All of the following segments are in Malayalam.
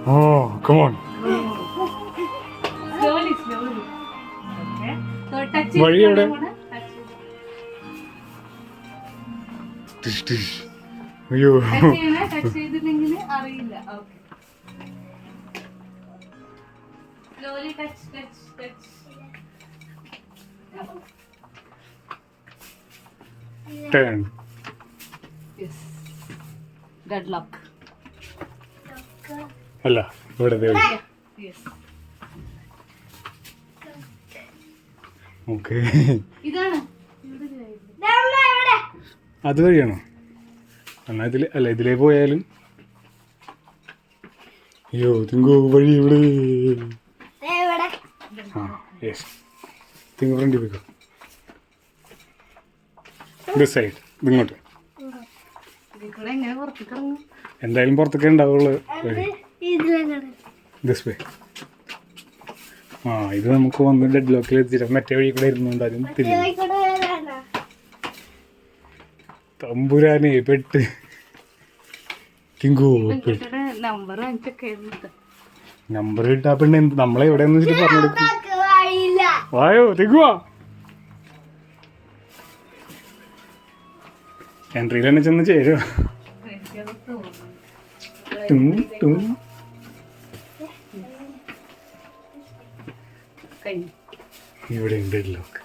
Oh, come on. Slowly. Okay. So touch it. വഴി എവിടെ? അയ്യോ. ടച്ച് ചെയ്തില്ലെങ്കിൽ അറിയില്ല. Okay. Slowly touch. Turn. Yes. Deadlock. അല്ല ഇവിടെ Yes. ഓക്കെ. ഇതാണ്. അതുവഴിയാണോ? എന്നാ ഇതിലേ പോയാലും. അയ്യോ തിങ്കു വഴി ഇവിടെ. ആ യെസ് തിങ്കു ഫ്രണ്ട് പോയിക്കോ. ദിസ് സൈഡ് ഇങ്ങോട്ട്. എങ്ങനെ പുറത്തേക്ക് ഇറങ്ങും? എന്തായാലും പുറത്തൊക്കെ ഉണ്ടാവുള്ളൂ വഴി. This way. ആ ഇത് നമുക്ക് വന്ന് ഡെഡ് ലോക്കിൽ എത്തിച്ചിട്ട് മറ്റേ വഴി കൂടെ ഇരുന്നുണ്ടാലും തമ്പുരാനെ പെട്ട്. തിങ്കു നമ്പർ കിട്ടാ പിന്നെ നമ്മളെ എവിടെയെന്ന് വെച്ചിട്ട് പറഞ്ഞു കൊടുക്കും. വായോ തിങ്കുവാ. എൻട്രിയിൽ തന്നെ ചെന്ന് ചേരുവോ? ഇവിടെ ഉണ്ട് ലോക്ക്.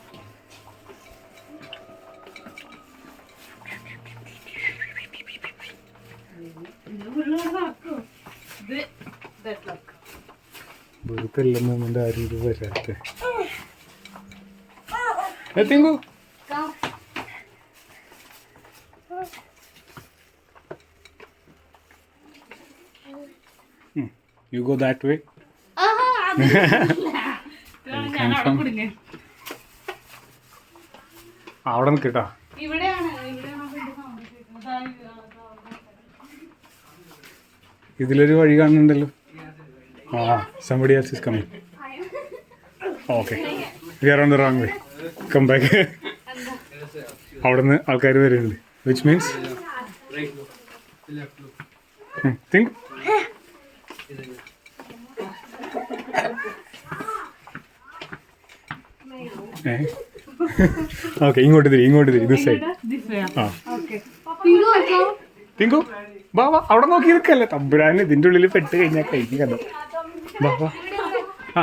വെറുതെല്ലാം ആരും ഇത് വരാത്ത. തിങ്കു you go that way. അവിടെ നിൽക്കട്ടാ. ഇതിലൊരു വഴി കാണുന്നുണ്ടല്ലോ. ആ somebody else is coming. Okay, we are on the wrong way. Come back. അവിടെ നിന്ന് ആൾക്കാർ വരുന്നുണ്ട്. which means think. ഓക്കെ ഇങ്ങോട്ട് തിരി ദിസ് സൈഡ്. ആ തിങ്കു വാ അവിടെ നോക്കി നിൽക്കല്ലേ തമ്പുരാന്. ഇതിൻ്റെ ഉള്ളിൽ പെട്ട് കഴിഞ്ഞാൽ കഴിഞ്ഞ കഥ. വാ വാ. ആ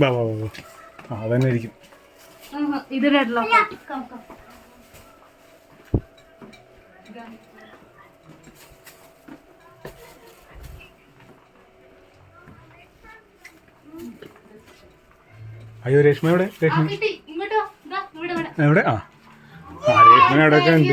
വാ വാ വാ. ആ അതന്നെ ആയിരിക്കും. ഇത് റെഡ് ലോക്ക്. അയ്യോ രേഷ്മ എവിടെ? രേഷ്മ എവിടെ? ആ രേഷ്മ എവിടെ ഒക്കെ ഉണ്ട്.